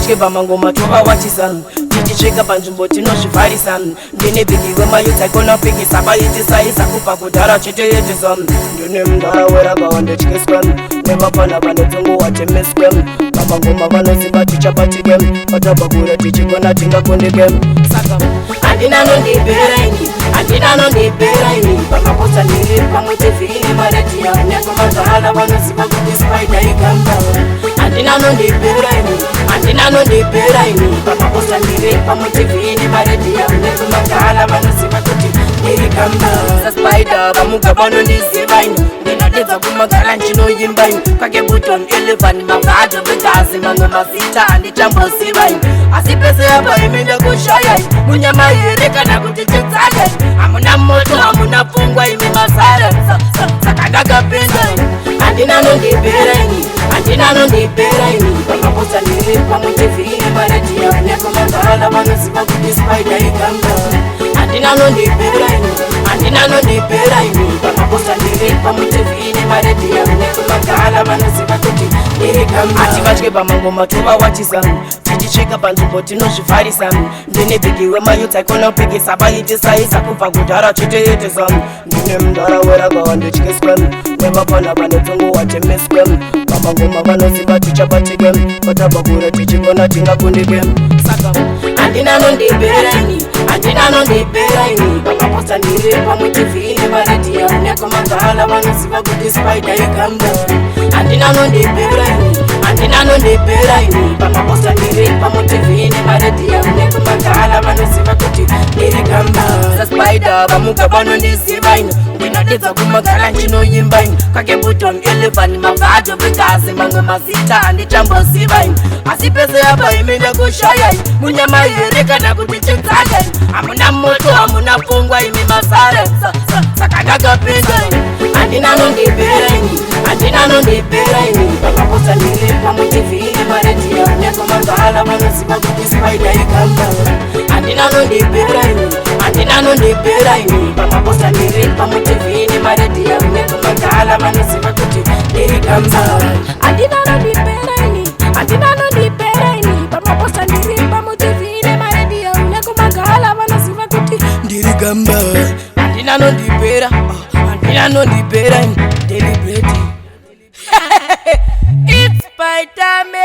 Hatibatye pamangoma tovawachisana tichitsvika panzvimbo tinozvivharisana ndine bhigi wemayuta ikonopikisa vaitisaisa kubva kudhara chitoyetisa ndine mundara werakawandetyiska nemapana vanetungu watemeswe pamangoma vanoziva tichabatike patabva kure tichigona tingakundike saka handina nondiberaini handina nondiberaini pamaposta ndiri pamwe tevhine maredhiya nekomazala vanoziva kuti spider igamba handina nondiberaini handina nondiberaini pamaposta ndiri pamwe tevhine maredhiya nekomazala vanoziva kuti ndiri gamba saspider vamuga vanondizivaini ndinodedza kumagara nchinoyimbaini kwake buton 11 mavhadho vegazi mamwe mazita handichambosivaini asi pese apa imenda kushayai munyama here kana kuti chedzadai hamuna moto hamuna pfungwa imi mazara saka ndakapendai handina nondiberaini handina nondiberaini pamaposta ndiri pamwe tevhine maredhiya nekomazala vanoziva kuti spider igamba handina nondiberaini handina nondiberaini pamaposta ndiri pamwe tevhine maredhiya nekomagala vanoziva kuti ndiri gamba hatibatye pamangoma tovawachisana tichitsvika panzvimbo tinozvivharisana ndine bhigi wemayuta ikonopikisa vaitisaisa kubva kudhara chitoyetesa ndine mundara werakawandetyiska nemapana vanetungu watemeswe pamangoma vanoziva tichabatike patabva kure tichigona tingakundike saka handina nondiberaini handina nondiberaini pamaposta ndiri pamwe tevhine maredhiya nekomagala vanoziva kuti spider igamba handina nondiberaini handina nondiberaini pamaposta ndiri pamwe tevhine maredhiya nekomagala vanoziva kuti ndiri gamba saspider vamuga vanondizivaini ndinodedza kumagara nchinoyimbaini kwake buton 11 mavhadho vegazi mamwe mazita handichambosivaini asi pese apa imenda kushayai munyama here kana kuti chedzadai hamuna moto hamuna pfungwa imi mazara saka ndakapendai handina nondiberaini handina nondiberaini pamaposta ndiri pamwe tevhine maredhiya nekomagala vanoziva kuti spider igamba handina nondiberaini handina nondiberaini pamaposta ndiri pamwe tevhine maredhiya nekomagala vanoziva kuti ndiri gamba handina nondiberaini handina nondiberaini pamaposta ndiri pamwe tevhine maredhiya nekomagala vanoziva kuti ndiri gamba handina nondibera handina nondiberaini deliberate it's Spider-Man.